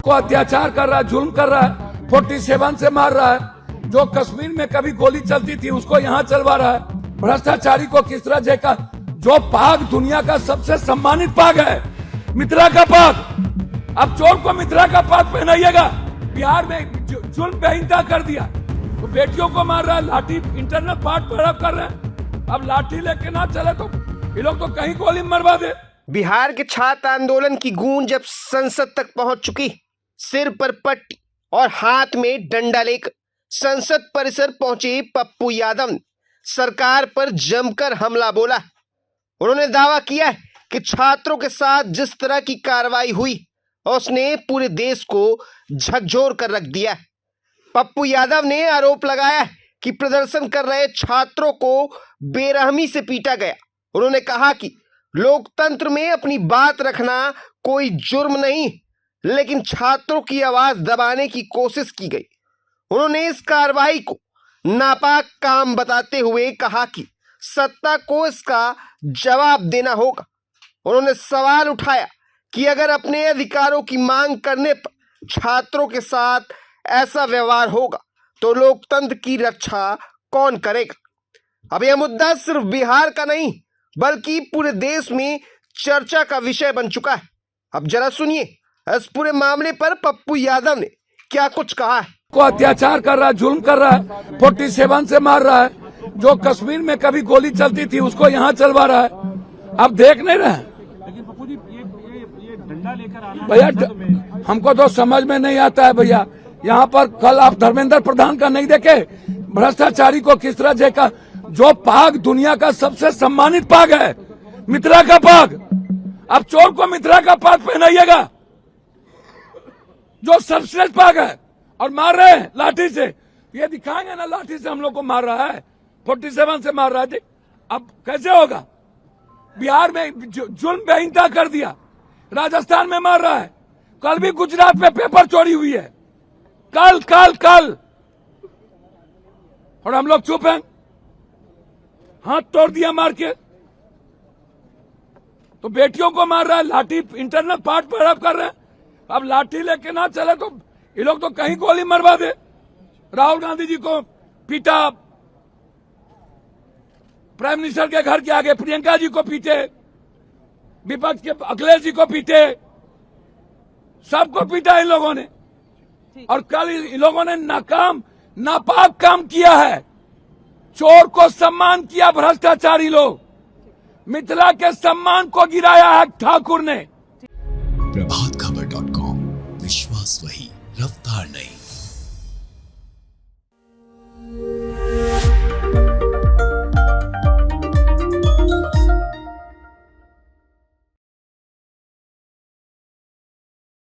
को अत्याचार कर रहा है, जुल्म कर रहा है, 47 से मार रहा है। जो कश्मीर में कभी गोली चलती थी उसको यहाँ चलवा रहा है। भ्रष्टाचारी को किस तरह जेका, जो पाग दुनिया का सबसे सम्मानित पाग है, मित्रा का पाग, अब चोर को मित्रा का पाग पहनाइएगा। बिहार में जुल्म बेहिंता कर दिया, तो बेटियों को मार रहा है, लाठी इंटरनल पार्ट पर कर रहे हैं। अब लाठी लेके ना चले तो ये लोग तो कहीं गोली मरवा दे। बिहार के छात्र आंदोलन की गूंज जब संसद तक पहुंच चुकी, सिर पर पट्टी और हाथ में डंडा लेकर संसद परिसर पहुंचे पप्पू यादव ने सरकार पर जमकर हमला बोला। उन्होंने दावा किया कि छात्रों के साथ जिस तरह की कार्रवाई हुई उसने पूरे देश को झकझोर कर रख दिया। पप्पू यादव ने आरोप लगाया कि प्रदर्शन कर रहे छात्रों को बेरहमी से पीटा गया। उन्होंने कहा कि लोकतंत्र में अपनी बात रखना कोई जुर्म नहीं, लेकिन छात्रों की आवाज दबाने की कोशिश की गई। उन्होंने इस कार्रवाई को नापाक काम बताते हुए कहा कि सत्ता को इसका जवाब देना होगा। उन्होंने सवाल उठाया कि अगर अपने अधिकारों की मांग करने पर छात्रों के साथ ऐसा व्यवहार होगा तो लोकतंत्र की रक्षा कौन करेगा। अब यह मुद्दा सिर्फ बिहार का नहीं बल्कि पूरे देश में चर्चा का विषय बन चुका है। अब जरा सुनिए इस पूरे मामले पर पप्पू यादव ने क्या कुछ कहा है। को अत्याचार कर रहा है, जुल्म कर रहा है, 47 से मार रहा है। जो कश्मीर में कभी गोली चलती थी उसको यहाँ चलवा रहा है। अब देख नहीं रहे। लेकिन पप्पू जी ये डंडा लेकर आना भैया, हमको तो समझ में नहीं आता है भैया। यहाँ पर कल आप धर्मेंद्र प्रधान का नहीं देखे, भ्रष्टाचारी को किस तरह जेका, जो पाग दुनिया का सबसे सम्मानित पाग है, मित्रा का पाग, अब चोर को मित्रा का पाग पहनाइएगा, जो सर्वश्रेष्ठ पाग है। और मार रहे हैं लाठी से, ये दिखाएंगे ना, लाठी से हम लोग को मार रहा है, 47 से मार रहा है। अब कैसे होगा? बिहार में जुल्म बेहिंता कर दिया, राजस्थान में मार रहा है, कल भी गुजरात में पेपर चोरी हुई है, कल कल कल, और हम लोग चुप हैं, हाथ तोड़ दिया मार के। तो बेटियों को मार रहा है, लाठी इंटरनल पार्ट पर कर रहे हैं। अब लाठी लेके ना चले तो ये लोग तो कहीं गोली मरवा दे। राहुल गांधी जी को पीटा, प्राइम मिनिस्टर के घर के आगे प्रियंका जी को पीटे, विपक्ष के अखिलेश जी को पीटे, सबको पीटा इन लोगों ने। और कल इन लोगों ने नापाक काम किया है, चोर को सम्मान किया भ्रष्टाचारी लोग, मिथिला के सम्मान को गिराया है ठाकुर ने। प्रभातखबर.com, विश्वास वही, रफ्तार नहीं।